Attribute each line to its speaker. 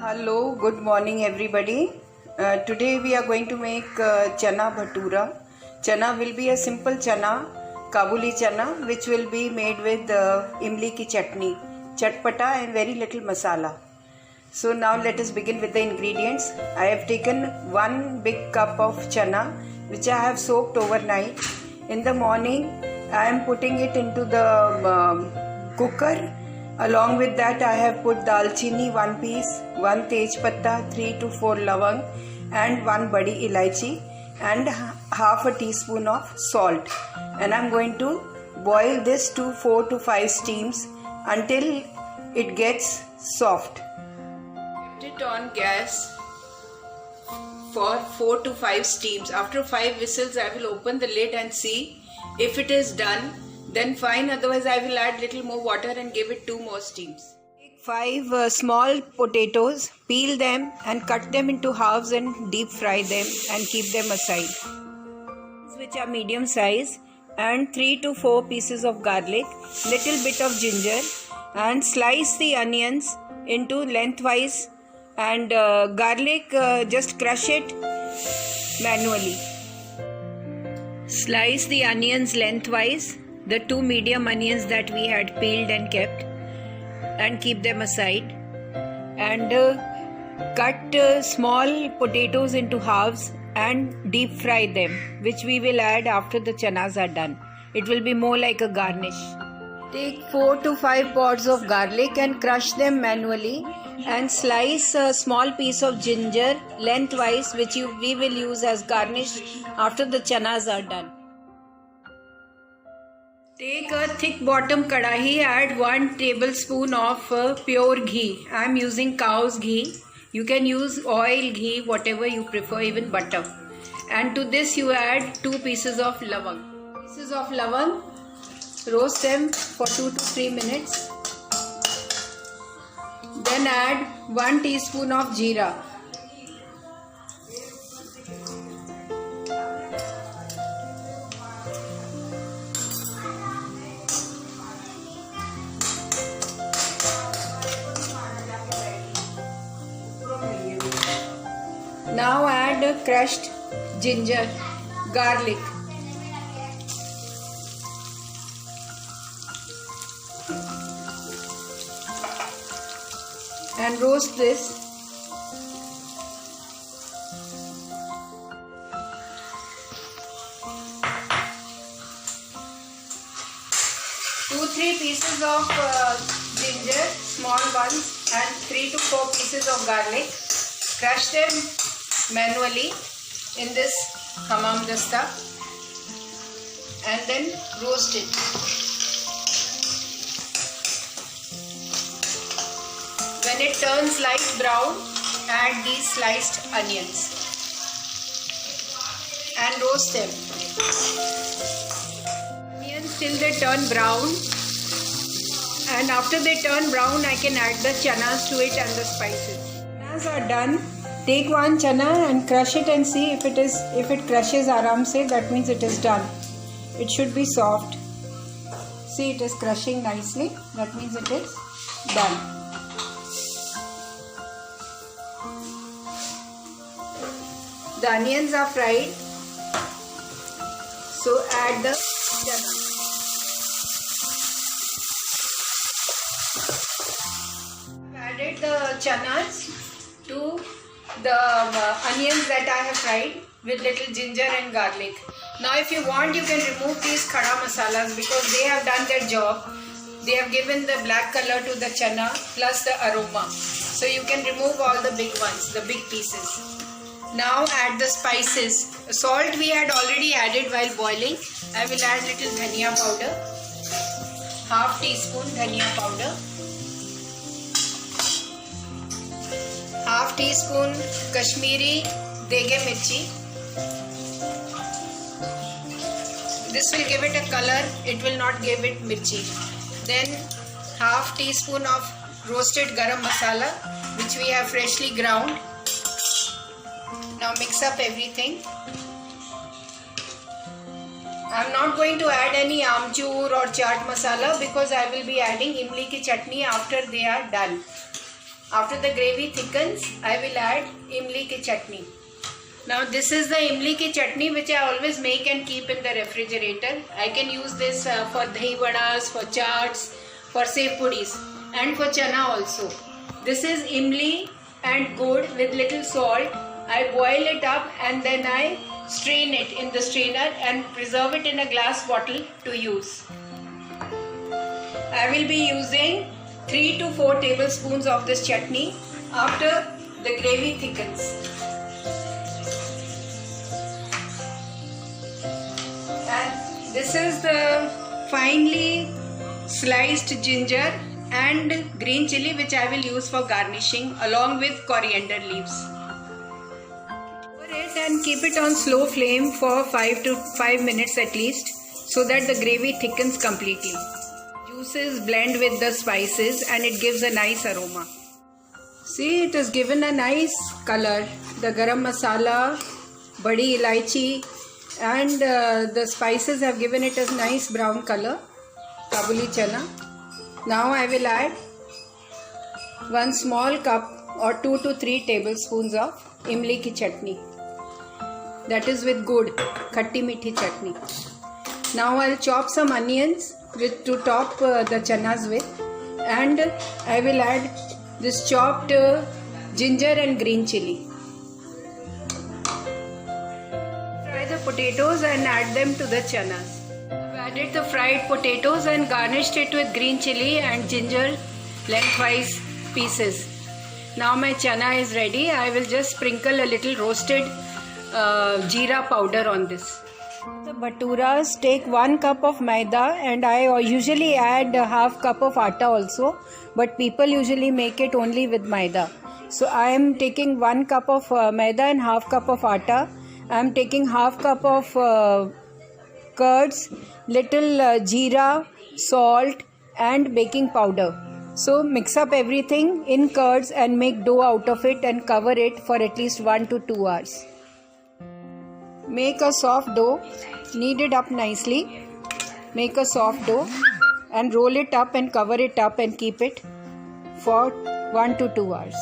Speaker 1: Hello, good morning everybody. Today we are going to make chana bhatura. Chana will be a simple chana, Kabuli chana, which will be made with imli ki chutney, chatpata and very little masala. So now let us begin with the ingredients. I have taken 1 big cup of chana which I have soaked overnight. In the morning I am putting it into the cooker. Along with that I have put dalchini 1 piece, 1 tej patta, 3 to 4 lavang and 1 badi ilaichi and half a teaspoon of salt, and I am going to boil this to 4 to 5 steams until it gets soft. Kept it on gas for 4 to 5 steams. After 5 whistles I will open the lid and see if it is done. Then fine, otherwise I will add little more water and give it 2 more steams. Take 5 small potatoes, peel them and cut them into halves and deep fry them and keep them aside. Which are medium size, and 3 to 4 pieces of garlic, little bit of ginger, and slice the onions into lengthwise, and garlic just crush it manually. Slice the onions lengthwise, the 2 medium onions that we had peeled and kept, and keep them aside, and cut small potatoes into halves and deep fry them, which we will add after the chanas are done. It will be more like a garnish. Take 4 to 5 pods of garlic and crush them manually, and slice a small piece of ginger lengthwise, which we will use as garnish after the chanas are done. Take a thick bottom kadahi, add 1 tablespoon of pure ghee. I am using cow's ghee. You can use oil, ghee, whatever you prefer, even butter. And to this you add 2 pieces of lavang. Roast them for 2 to 3 minutes. Then add 1 teaspoon of jeera. Now add crushed ginger, garlic, and roast this. Two, 3 pieces of ginger, small ones, and 3 to 4 pieces of garlic. Crush them manually in this hammam dasta and then roast it. When it turns light brown, add these sliced onions and roast them. Onions till they turn brown, and after they turn brown I can add the chanas to it and the spices. Chanas are done. Take 1 chana and crush it and see if it crushes aram se, that means it is done. It should be soft. See, it is crushing nicely, that means it is done. The onions are fried, so add the chana. I've added the chanas to the onions that I have fried with little ginger and garlic. Now if you want, you can remove these khada masalas because they have done their job. They have given the black color to the chana plus the aroma. So you can remove all the big ones, the big pieces. Now add the spices. Salt we had already added while boiling. I will add little dhania powder, half teaspoon dhania powder, half teaspoon Kashmiri dege mirchi. This will give it a color, it will not give it mirchi. Then half teaspoon of roasted garam masala, which we have freshly ground. Now mix up everything. I am not going to add any amchur or chaat masala because I will be adding imli ki chutney after they are done. After the gravy thickens, I will add imli ki chutney. Now this is the imli ki chutney which I always make and keep in the refrigerator. I can use this for dahi vadas, for chaats, for sev pudis and for chana also. This is imli and gur with little salt. I boil it up and then I strain it in the strainer and preserve it in a glass bottle to use. I will be using 3 to 4 tablespoons of this chutney after the gravy thickens. And this is the finely sliced ginger and green chili which I will use for garnishing along with coriander leaves. Cover it and keep it on slow flame for 5 minutes at least so that the gravy thickens completely. Juices blend with the spices and it gives a nice aroma. See, it has given a nice color. The garam masala, badi ilaichi and the spices have given it a nice brown color. Kabuli chana. Now I will add 1 small cup or 2 to 3 tablespoons of imli ki chutney. That is with good khatti mithi chutney. Now I'll chop some onions to top the chanas with, and I will add this chopped ginger and green chili. Fry the potatoes and add them to the chanas. I've added the fried potatoes and garnished it with green chili and ginger lengthwise pieces. Now my chana is ready. I will just sprinkle a little roasted jeera powder on this. The bhaturas take 1 cup of maida and I usually add half cup of atta also, but people usually make it only with maida. So I am taking 1 cup of maida and half cup of atta. I am taking half cup of curds, little jeera, salt and baking powder. So mix up everything in curds and make dough out of it and cover it for at least 1 to 2 hours. Make a soft dough, knead it up nicely, make a soft dough and roll it up and cover it up and keep it for 1 to 2 hours.